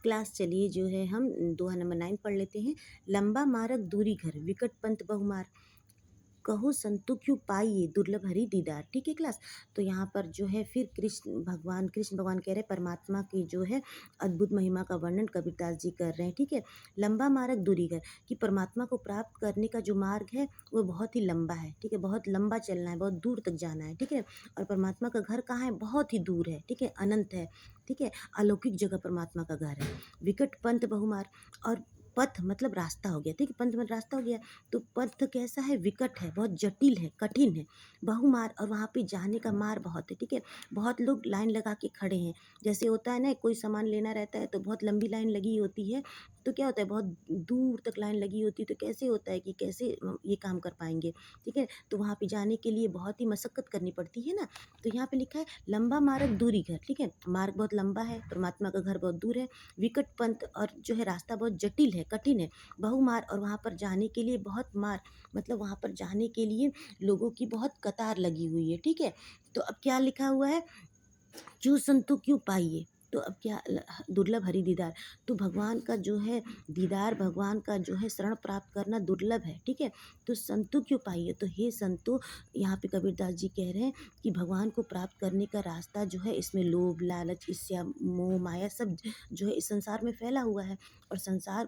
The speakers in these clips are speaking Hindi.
क्लास चलिए जो है हम दोहा नंबर 9 पढ़ लेते हैं। लंबा मार्ग दूरी घर, विकट पंथ बहुमार, कहो संतु क्यों पाइए दुर्लभ हरि दीदार। ठीक है क्लास। तो यहाँ पर जो है फिर कृष्ण भगवान कह रहे हैं, परमात्मा की जो है अद्भुत महिमा का वर्णन कबीरदास जी कर रहे हैं। ठीक है। लंबा मार्ग दूरी कर, कि परमात्मा को प्राप्त करने का जो मार्ग है वो बहुत ही लंबा है। ठीक है, बहुत लंबा चलना है, बहुत दूर तक जाना है। ठीक है। और परमात्मा का घर कहाँ है? बहुत ही दूर है। ठीक है, अनंत है। ठीक है, अलौकिक जगह परमात्मा का घर है। विकट पंथ बहुमार, और पथ मतलब रास्ता हो गया। ठीक है, पंथ मतलब रास्ता हो गया। तो पथ कैसा है? विकट है, बहुत जटिल है, कठिन है। बहुमार, और वहाँ पे जाने का मार बहुत है। ठीक है, बहुत लोग लाइन लगा के खड़े हैं। जैसे होता है ना, कोई सामान लेना रहता है तो बहुत लंबी लाइन लगी होती है, तो क्या होता है, बहुत दूर तक लाइन लगी होती है, तो कैसे होता है कि कैसे ये काम कर पाएंगे। ठीक है, तो वहाँ पे जाने के लिए बहुत ही मशक्कत करनी पड़ती है ना। तो यहाँ पे लिखा है लंबा मार्ग दूरी घर। ठीक है, मार्ग बहुत लंबा है, परमात्मा का घर बहुत दूर है। विकट पंथ, और जो है रास्ता बहुत जटिल है, कठिन है। बहुमार, और वहाँ पर जाने के लिए बहुत मार, मतलब वहाँ पर जाने के लिए लोगों की बहुत कतार लगी हुई है। ठीक है, तो अब क्या लिखा हुआ है? क्यों संतो क्यों पाइए। तो अब क्या, दुर्लभ हरि दीदार, तो भगवान का जो है दीदार, भगवान का जो है शरण प्राप्त करना दुर्लभ है। ठीक है, तो संतु क्यों पाइए, तो हे संतो, यहाँ पे कबीरदास जी कह रहे हैं कि भगवान को प्राप्त करने का रास्ता जो है, इसमें लोभ लालच ईर्ष्या मोह माया सब जो है इस संसार में फैला हुआ है। और संसार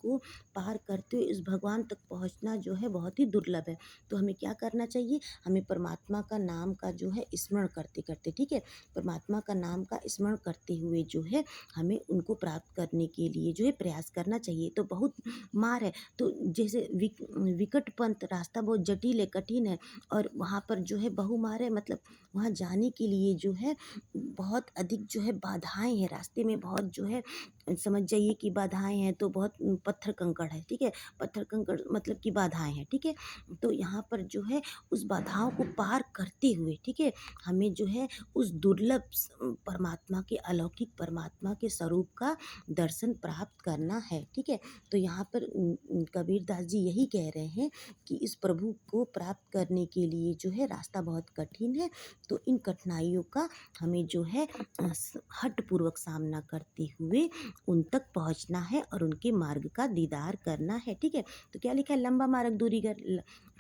को पार करते हुए इस भगवान तक पहुँचना जो है बहुत ही दुर्लभ है। तो हमें क्या करना चाहिए? हमें परमात्मा का नाम का जो है स्मरण करते करते, ठीक है, परमात्मा का नाम का स्मरण करते हुए जो है हमें उनको प्राप्त करने के लिए जो है प्रयास करना चाहिए। तो बहुत मार है, तो जैसे विकट पंथ, रास्ता बहुत जटिल है, कठिन है, और वहाँ पर जो है बहुमार है, मतलब वहाँ जाने के लिए जो है बहुत अधिक जो है बाधाएं हैं रास्ते में, बहुत जो है समझ जाइए कि बाधाएं हैं, तो बहुत पत्थर कंकड़ है। ठीक है, पत्थर कंकड़ मतलब कि बाधाएं हैं। ठीक है, तो यहाँ पर जो है उस बाधाओं को पार करते हुए, ठीक है, हमें जो है उस दुर्लभ परमात्मा के, अलौकिक परमात्मा के स्वरूप का दर्शन प्राप्त करना है। ठीक है, तो यहाँ पर कबीरदास जी यही कह रहे हैं कि इस प्रभु को प्राप्त करने के लिए जो है रास्ता बहुत कठिन है। तो इन कठिनाइयों का हमें जो है हठ पूर्वक सामना करते हुए उन तक पहुंचना है और उनके मार्ग का दीदार करना है। ठीक है, तो क्या लिखा है? लंबा मार्ग दूरी घर,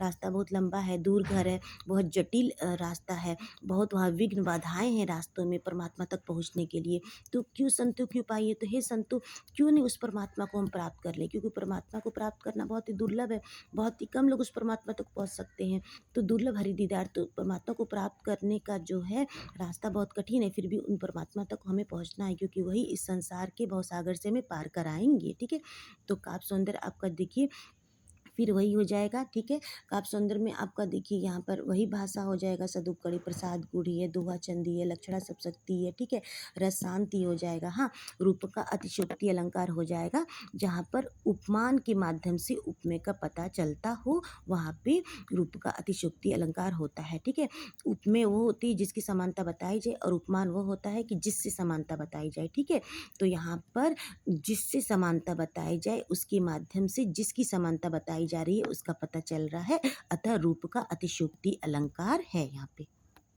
रास्ता बहुत लंबा है, दूर घर है, बहुत जटिल रास्ता है, बहुत वहाँ विघ्न बाधाएं हैं रास्तों में परमात्मा तक पहुँचने के लिए। तो क्यों संतों क्यों पाइए, तो हे संतों, क्यों नहीं उस परमात्मा को हम प्राप्त कर लें, क्योंकि परमात्मा को प्राप्त करना बहुत ही दुर्लभ है, बहुत ही कम लोग उस परमात्मा तक पहुँच सकते हैं। तो दुर्लभ हरि दीदार, तो परमात्मा को प्राप्त करने का जो है रास्ता बहुत कठिन है, फिर भी उन परमात्मा तक हमें पहुँचना है, क्योंकि वही इस संसार के भवसागर से हमें पार कराएंगे। ठीक है, तो काव्य सौंदर्य आपका देखिए फिर वही हो जाएगा। ठीक है, काव्य सौंदर्य में आपका देखिए यहाँ पर वही भाषा हो जाएगा, सदुप कड़ी प्रसाद गुढ़ी है, दोहा चंदी है, लक्षणा सप्तशती है। ठीक है, रस शांति हो जाएगा। हाँ, रूप का अतिशयोक्ति अलंकार हो जाएगा, जहाँ पर उपमान के माध्यम से उपमेय का पता चलता हो, वहाँ पे रूप का अतिशयोक्ति अलंकार होता है। ठीक है, उपमेय वो होती है जिसकी समानता बताई जाए, और उपमान वो होता है कि जिससे समानता बताई जाए। ठीक है, तो यहाँ पर जिससे समानता बताई जाए, उसके माध्यम से जिसकी समानता बताई जा रही है उसका पता चल रहा है, अतः रूप का अतिशयोक्ति अलंकार है यहाँ पे।